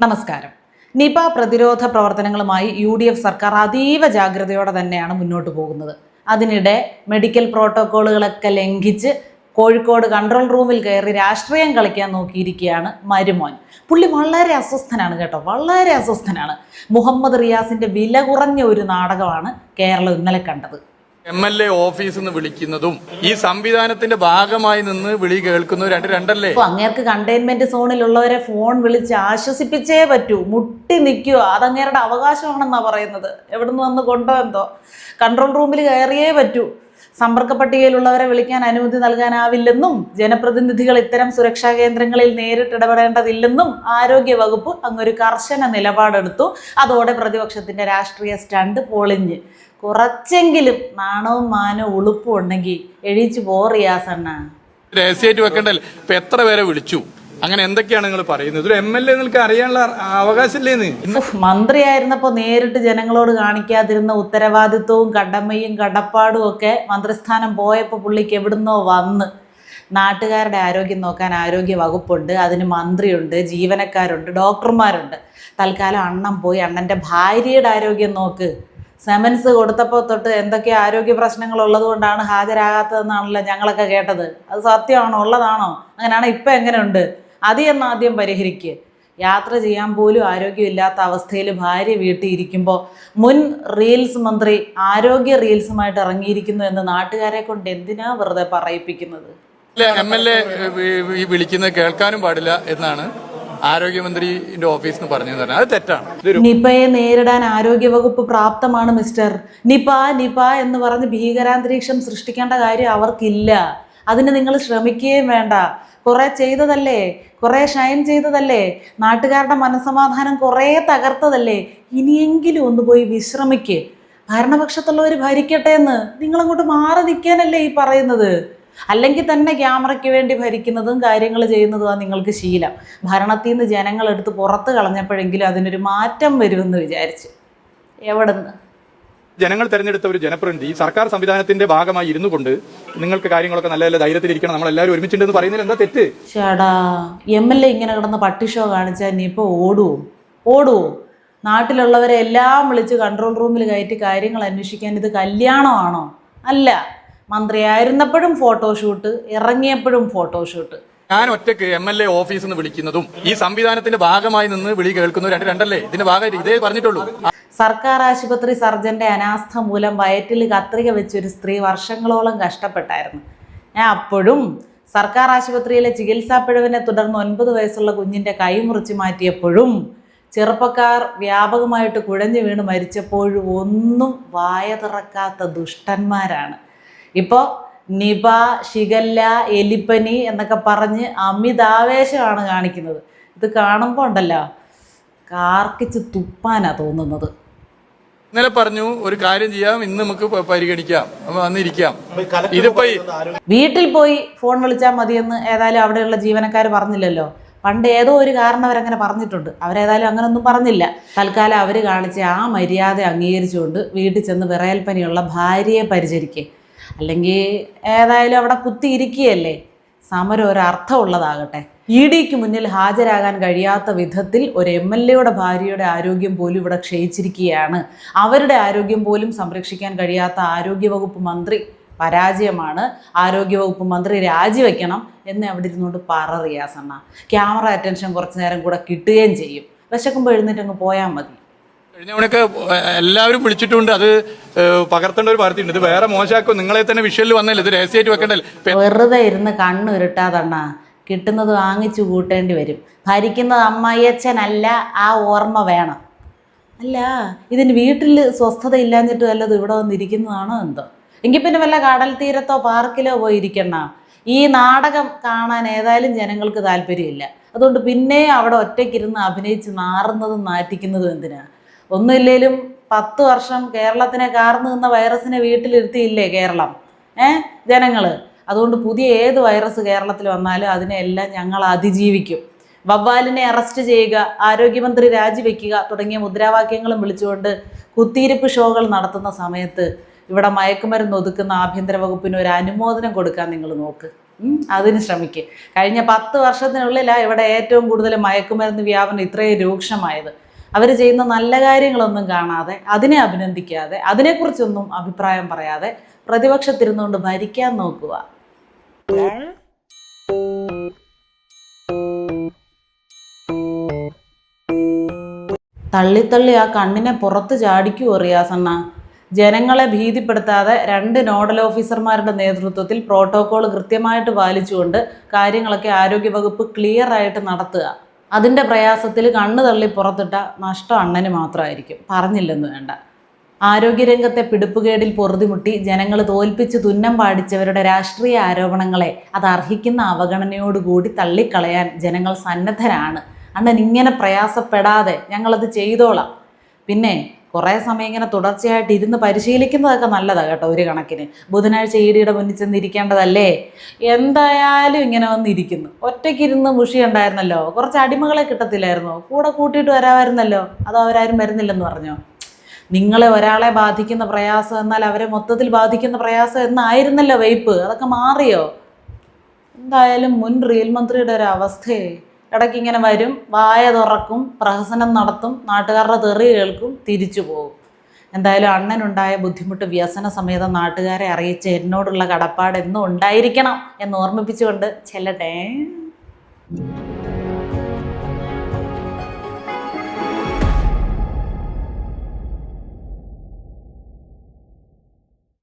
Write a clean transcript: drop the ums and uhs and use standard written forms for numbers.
നമസ്കാരം. നിപ പ്രതിരോധ പ്രവർത്തനങ്ങളുമായി UDF സർക്കാർ അതീവ ജാഗ്രതയോടെ തന്നെയാണ് മുന്നോട്ട് പോകുന്നത്. അതിനിടെ മെഡിക്കൽ പ്രോട്ടോക്കോളുകളൊക്കെ ലംഘിച്ച് കോഴിക്കോട് കൺട്രോൾ റൂമിൽ കയറി രാഷ്ട്രീയം കളിക്കാൻ നോക്കിയിരിക്കുകയാണ് മരുമോൻ. പുള്ളി വളരെ അസ്വസ്ഥനാണ് കേട്ടോ, വളരെ അസ്വസ്ഥനാണ്. മുഹമ്മദ് റിയാസിന്റെ വില കുറഞ്ഞ ഒരു നാടകമാണ് കേരളം ഇന്നലെ കണ്ടത്. MLA ഓഫീസിൽ നിന്ന് വിളിക്കുന്നതും ഈ സംവിധാനത്തിന്റെ ഭാഗമായി നിന്ന് വിളി കേൾക്കുന്നതും രണ്ടല്ലേ? അങ്ങേർക്ക് കണ്ടെയ്ൻമെന്റ് സോണിലുള്ളവരെ ഫോൺ വിളിച്ച് ആശ്വസിപ്പിച്ചേ പറ്റൂ. മുട്ടി നിൽക്കുക, അതങ്ങേരുടെ അവകാശമാണെന്നാ പറയുന്നത്. എവിടുന്ന് വന്ന് കൊണ്ടോ എന്തോ, കൺട്രോൾ റൂമിൽ കയറിയേ പറ്റൂ. സമ്പർക്ക പട്ടികയിലുള്ളവരെ വിളിക്കാൻ അനുമതി നൽകാനാവില്ലെന്നും ജനപ്രതിനിധികൾ ഇത്തരം സുരക്ഷാ കേന്ദ്രങ്ങളിൽ നേരിട്ട് ഇടപെടേണ്ടതില്ലെന്നും ആരോഗ്യ വകുപ്പ് അങ്ങൊരു കർശന നിലപാടെടുത്തു. അതോടെ പ്രതിപക്ഷത്തിന്റെ രാഷ്ട്രീയ സ്റ്റണ്ട് പൊളിഞ്ഞ്. കുറച്ചെങ്കിലും നാണവും മാനവും ഉളുപ്പും ഉണ്ടെങ്കിൽ എഴീച്ചു പോറിയാസണ്ണ. രഹസ്യമായിട്ട് വെക്കണ്ടല്ലോ. ഇപ്പൊ എത്ര പേരെ വിളിച്ചു, അങ്ങനെ എന്തൊക്കെയാണ് നിങ്ങൾ പറയുന്നത്? ഒരു MLA നിങ്ങൾക്ക് അറിയാനുള്ള അവകാശമില്ലേന്ന്? മന്ത്രിയായിരുന്നപ്പോ നേരിട്ട് ജനങ്ങളോട് കാണിക്കാതിരുന്ന ഉത്തരവാദിത്വവും കടമയും കടപ്പാടും ഒക്കെ മന്ത്രിസ്ഥാനം പോയപ്പോൾ പുള്ളിക്ക് എവിടുന്നോ വന്ന്. നാട്ടുകാരുടെ ആരോഗ്യം നോക്കാൻ ആരോഗ്യ വകുപ്പുണ്ട്, അതിന് മന്ത്രിയുണ്ട്, ജീവനക്കാരുണ്ട്, ഡോക്ടർമാരുണ്ട്. തൽക്കാലം അണ്ണൻ പോയി അണ്ണൻ്റെ ഭാര്യയുടെ ആരോഗ്യം നോക്ക്. സെമൻസ് കൊടുത്തപ്പോൾ തൊട്ട് എന്തൊക്കെ ആരോഗ്യ പ്രശ്നങ്ങൾ ഉള്ളത് കൊണ്ടാണ് ഹാജരാകാത്തതെന്നാണല്ലോ ഞങ്ങളൊക്കെ കേട്ടത്. അത് സത്യമാണോ, ഉള്ളതാണോ? അങ്ങനെയാണ് ഇപ്പം എങ്ങനെയുണ്ട്? ആദ്യം പരിഹരിക്കുക. യാത്ര ചെയ്യാൻ പോലും ആരോഗ്യമില്ലാത്ത അവസ്ഥയിൽ ഭാര്യ വീട്ടിൽ ഇരിക്കുമ്പോൾ മുൻ റീൽസ് മന്ത്രി ആരോഗ്യ റീൽസുമായിട്ട് ഇറങ്ങിയിരിക്കുന്നു എന്ന് നാട്ടുകാരെ കൊണ്ട് എന്തിനാ വെറുതെ പറയിപ്പിക്കുന്നത്? MLA വിളിക്കുന്നത് കേൾക്കാനും പാടില്ല എന്നാണ് ആരോഗ്യമന്ത്രിന്റെ ഓഫീസിൽ നിന്ന് പറഞ്ഞു. അത് തെറ്റാണ്. നിപയെ നേരിടാൻ ആരോഗ്യവകുപ്പ് പ്രാപ്തമാണ് മിസ്റ്റർ. നിപ എന്ന് പറഞ്ഞ് ഭീകരാന്തരീക്ഷം സൃഷ്ടിക്കേണ്ട കാര്യം അവർക്കില്ല. അതിന് നിങ്ങൾ ശ്രമിക്കുകയും വേണ്ട. കുറെ ചെയ്തതല്ലേ, കുറെ ഷൈൻ ചെയ്തതല്ലേ, നാട്ടുകാരുടെ മനസ്സമാധാനം കുറേ തകർത്തതല്ലേ. ഇനിയെങ്കിലും ഒന്ന് പോയി വിശ്രമിക്ക്. ഭരണപക്ഷത്തുള്ളവർ ഭരിക്കട്ടെ എന്ന് നിങ്ങളങ്ങോട്ട് മാറി നിൽക്കാനല്ലേ ഈ പറയുന്നത്? അല്ലെങ്കിൽ തന്നെ ക്യാമറയ്ക്ക് വേണ്ടി ഭരിക്കുന്നതും കാര്യങ്ങൾ ചെയ്യുന്നതുമാണ് നിങ്ങൾക്ക് ശീലം. ഭരണത്തിൽ നിന്ന് ജനങ്ങളെടുത്ത് പുറത്ത് കളഞ്ഞപ്പോഴെങ്കിലും അതിനൊരു മാറ്റം വരുമെന്ന് വിചാരിച്ച്. എവിടുന്ന്? ജനങ്ങൾ തെരഞ്ഞെടുത്ത ഒരു ജനപ്രതിനിധി സർക്കാർ സംവിധാനത്തിന്റെ ഭാഗമായി ഇരുന്നു കൊണ്ട് നിങ്ങൾക്ക് കാര്യങ്ങളൊക്കെ നല്ല നല്ല ധൈര്യത്തിലിരിക്കണം, നമ്മളെല്ലാവരും ഒരുമിച്ചുണ്ടെന്ന് പറയുന്നതിൽ എന്താ തെറ്റ്? ചേടാ, MLA ഇങ്ങനെ കിടന്ന് പട്ടിഷോ കാണിച്ചാൽ ഇനിയിപ്പോൾ ഓടുവോ? നാട്ടിലുള്ളവരെ എല്ലാം വിളിച്ച് കൺട്രോൾ റൂമിൽ കയറ്റി കാര്യങ്ങൾ അന്വേഷിക്കാൻ ഇത് കല്യാണമാണോ? അല്ല. മന്ത്രിയായിരുന്നപ്പോഴും ഫോട്ടോഷൂട്ട്, ഇറങ്ങിയപ്പോഴും ഫോട്ടോഷൂട്ട്. ഞാൻ ഒറ്റയ്ക്ക് MLA ഓഫീസിൽ നിന്ന് വിളിക്കുന്നതും ഈ സംവിധാനത്തിന്റെ ഭാഗമായി നിന്ന് വിളി കേൾക്കുന്നതും രണ്ടല്ലേ? ഇതിന്റെ ഭാഗമായിട്ട് ഇതേ പറഞ്ഞിട്ടുള്ളൂ. സർക്കാർ ആശുപത്രി സർജന്റെ അനാസ്ഥ മൂലം വയറ്റിൽ കത്രിക വെച്ചൊരു സ്ത്രീ വർഷങ്ങളോളം കഷ്ടപ്പെട്ടായിരുന്നു. അപ്പോഴും സർക്കാർ ആശുപത്രിയിലെ ചികിത്സാ പിഴവിനെ തുടർന്ന് 9 വയസ്സുള്ള കുഞ്ഞിന്റെ കൈ മുറിച്ച് മാറ്റിയപ്പോഴും ചെറുപ്പക്കാർ വ്യാപകമായിട്ട് കുഴഞ്ഞു വീണ് മരിച്ചപ്പോഴും ഒന്നും വായ തുറക്കാത്ത ദുഷ്ടന്മാരാണ്. ഇപ്പോൾ നിപ, ഷിഗല്ല, എലിപ്പനി എന്നൊക്കെ പറഞ്ഞ് അമിതാവേശമാണ് കാണിക്കുന്നത്. ഇത് കാണുമ്പോൾ ഉണ്ടല്ലോ, കാർക്കിച്ച് തുപ്പാനാ തോന്നുന്നത്. ഇന്നലെ പറഞ്ഞു ഒരു കാര്യം ചെയ്യാം, ഇന്ന് നമുക്ക് പരിഗണിക്കാം, വന്നിരിക്കാം. ഇതിപ്പോ വീട്ടിൽ പോയി ഫോൺ വിളിച്ചാൽ മതിയെന്ന് ഏതായാലും അവിടെയുള്ള ജീവനക്കാർ പറഞ്ഞില്ലല്ലോ. പണ്ട് ഏതോ ഒരു കാരണം അവരങ്ങനെ പറഞ്ഞിട്ടുണ്ട്. അവരേതായാലും അങ്ങനൊന്നും പറഞ്ഞില്ല. തൽക്കാലം അവർ കാണിച്ച ആ മര്യാദ അംഗീകരിച്ചുകൊണ്ട് വീട്ടിൽ ചെന്ന് വിറയൽപ്പനിയുള്ള ഭാര്യയെ പരിചരിക്കുക. അല്ലെങ്കിൽ ഏതായാലും അവിടെ കുത്തിയിരിക്കുകയല്ലേ. സമരം ഒരർത്ഥമുള്ളതാകട്ടെ. EDക്ക് മുന്നിൽ ഹാജരാകാൻ കഴിയാത്ത വിധത്തിൽ ഒരു MLAയുടെ ഭാര്യയുടെ ആരോഗ്യം പോലും ഇവിടെ ക്ഷയിച്ചിരിക്കുകയാണ്. അവരുടെ ആരോഗ്യം പോലും സംരക്ഷിക്കാൻ കഴിയാത്ത ആരോഗ്യവകുപ്പ് മന്ത്രി പരാജയമാണ്. ആരോഗ്യവകുപ്പ് മന്ത്രി രാജിവെക്കണം എന്ന് അവിടെ ഇരുന്നുകൊണ്ട് റിയാസണ്ണ. ക്യാമറ അറ്റൻഷൻ കുറച്ചു നേരം കൂടെ കിട്ടുകയും ചെയ്യും. വിശക്കുമ്പോൾ എഴുന്നേറ്റ് അങ്ങ് പോയാൽ മതി. കഴിഞ്ഞവണൊക്കെ എല്ലാവരും വിളിച്ചിട്ടുണ്ട്. അത് പകർത്തേണ്ട ഒരു പാർട്ടി ഉണ്ട്. ഇത് വേറെ മോശമാക്കോ? നിങ്ങളെ തന്നെ വിഷ്വലിൽ വന്നല്ലേ? ഇത് രഹസ്യമായിട്ട് വെക്കണ്ടല്ലോ. വെറുതെ ഇരുന്ന് കണ്ണു ഉരുട്ടാതണ്ണ. കിട്ടുന്നത് വാങ്ങിച്ചു കൂട്ടേണ്ടി വരും. ഭരിക്കുന്നത് അമ്മായിയച്ഛനല്ല, ആ ഓർമ്മ വേണം. അല്ല, ഇതിന് വീട്ടിൽ സ്വസ്ഥത ഇല്ലാഞ്ഞിട്ട് വല്ലത് ഇവിടെ വന്നിരിക്കുന്നതാണോ എന്തോ? എങ്കിൽ പിന്നെ വല്ല കടൽ തീരത്തോ പാർക്കിലോ പോയി ഇരിക്കണ. ഈ നാടകം കാണാൻ ഏതായാലും ജനങ്ങൾക്ക് താല്പര്യമില്ല. അതുകൊണ്ട് പിന്നെ അവിടെ ഒറ്റയ്ക്കിരുന്ന് അഭിനയിച്ച് നാറുന്നതും നാറ്റിക്കുന്നതും എന്തിനാ? ഒന്നുമില്ലേലും 10 വർഷം കേരളത്തിനെ കാർന്നു നിന്ന വൈറസിനെ വീട്ടിലിരുത്തിയില്ലേ കേരളം ജനങ്ങൾ. അതുകൊണ്ട് പുതിയ ഏത് വൈറസ് കേരളത്തിൽ വന്നാലും അതിനെല്ലാം ഞങ്ങൾ അതിജീവിക്കും. വവ്വാലിനെ അറസ്റ്റ് ചെയ്യുക, ആരോഗ്യമന്ത്രി രാജിവെക്കുക തുടങ്ങിയ മുദ്രാവാക്യങ്ങളും വിളിച്ചുകൊണ്ട് കുത്തിയിരിപ്പ് ഷോകൾ നടത്തുന്ന സമയത്ത് ഇവിടെ മയക്കുമരുന്ന് ഒതുക്കുന്ന ആഭ്യന്തര വകുപ്പിന് ഒരു അനുമോദനം കൊടുക്കാൻ നിങ്ങൾ നോക്ക്. അതിന് ശ്രമിക്കുക. കഴിഞ്ഞ 10 വർഷത്തിനുള്ളിലാണ് ഇവിടെ ഏറ്റവും കൂടുതൽ മയക്കുമരുന്ന് വ്യാപനം ഇത്രയും രൂക്ഷമായത്. അവർ ചെയ്യുന്ന നല്ല കാര്യങ്ങളൊന്നും കാണാതെ, അതിനെ അഭിനന്ദിക്കാതെ, അതിനെക്കുറിച്ചൊന്നും അഭിപ്രായം പറയാതെ പ്രതിപക്ഷത്തിരുന്നുകൊണ്ട് ഭരിക്കാൻ നോക്കുക. തള്ളിത്തള്ളി ആ കണ്ണിനെ പുറത്ത് ചാടിക്കൂ റിയാസണ്ണ. ജനങ്ങളെ ഭീതിപ്പെടുത്താതെ 2 നോഡൽ ഓഫീസർമാരുടെ നേതൃത്വത്തിൽ പ്രോട്ടോകോൾ കൃത്യമായിട്ട് പാലിച്ചുകൊണ്ട് കാര്യങ്ങളൊക്കെ ആരോഗ്യവകുപ്പ് ക്ലിയർ ആയിട്ട് നടത്തുക. അതിൻ്റെ പ്രയാസത്തിൽ കണ്ണ് തള്ളി പുറത്തിട്ട നഷ്ടം അണ്ണന് മാത്രമായിരിക്കും, പറഞ്ഞില്ലെന്ന് വേണ്ട. ആരോഗ്യരംഗത്തെ പിടിപ്പുകേടിൽ പൊറുതിമുട്ടി ജനങ്ങൾ തോൽപ്പിച്ച് തുന്നം പാടിച്ചവരുടെ രാഷ്ട്രീയ ആരോപണങ്ങളെ അത് അർഹിക്കുന്ന അവഗണനയോടുകൂടി തള്ളിക്കളയാൻ ജനങ്ങൾ സന്നദ്ധരാണ്. അണ്ണൻ ഇങ്ങനെ പ്രയാസപ്പെടാതെ ഞങ്ങളത് ചെയ്തോളാം. പിന്നെ കുറേ സമയം ഇങ്ങനെ തുടർച്ചയായിട്ട് ഇരുന്ന് പരിശീലിക്കുന്നതൊക്കെ നല്ലതാണ് കേട്ടോ. ഒരു കണക്കിന് ബുധനാഴ്ച EDയുടെ മുന്നിൽ ചെന്നിരിക്കേണ്ടതല്ലേ. എന്തായാലും ഇങ്ങനെ വന്നിരിക്കുന്നു. ഒറ്റയ്ക്കിരുന്ന് മുഷി ഉണ്ടായിരുന്നല്ലോ, കുറച്ച് അടിമകളെ കിട്ടത്തില്ലായിരുന്നോ? കൂടെ കൂട്ടിയിട്ട് വരാമായിരുന്നല്ലോ. അതോ അവരാരും വരുന്നില്ലെന്ന് പറഞ്ഞോ? നിങ്ങളെ ഒരാളെ ബാധിക്കുന്ന പ്രയാസം എന്നാൽ അവരെ മൊത്തത്തിൽ ബാധിക്കുന്ന പ്രയാസം എന്നായിരുന്നല്ലോ വെയ്പ്പ്. അതൊക്കെ മാറിയോ? എന്തായാലും മുൻ റിയൽ മന്ത്രിയുടെ ഒരു അവസ്ഥയെ ഇടയ്ക്ക് ഇങ്ങനെ വരും, വായ തുറക്കും, പ്രഹസനം നടത്തും, നാട്ടുകാരുടെ തെറി കേൾക്കും, തിരിച്ചു പോകും. എന്തായാലും അണ്ണനുണ്ടായ ബുദ്ധിമുട്ട് വ്യസന സമേതം നാട്ടുകാരെ അറിയിച്ച് എന്നോടുള്ള കടപ്പാട് എന്നും ഉണ്ടായിരിക്കണം എന്ന് ഓർമ്മിപ്പിച്ചുകൊണ്ട് ചെല്ലട്ടെ.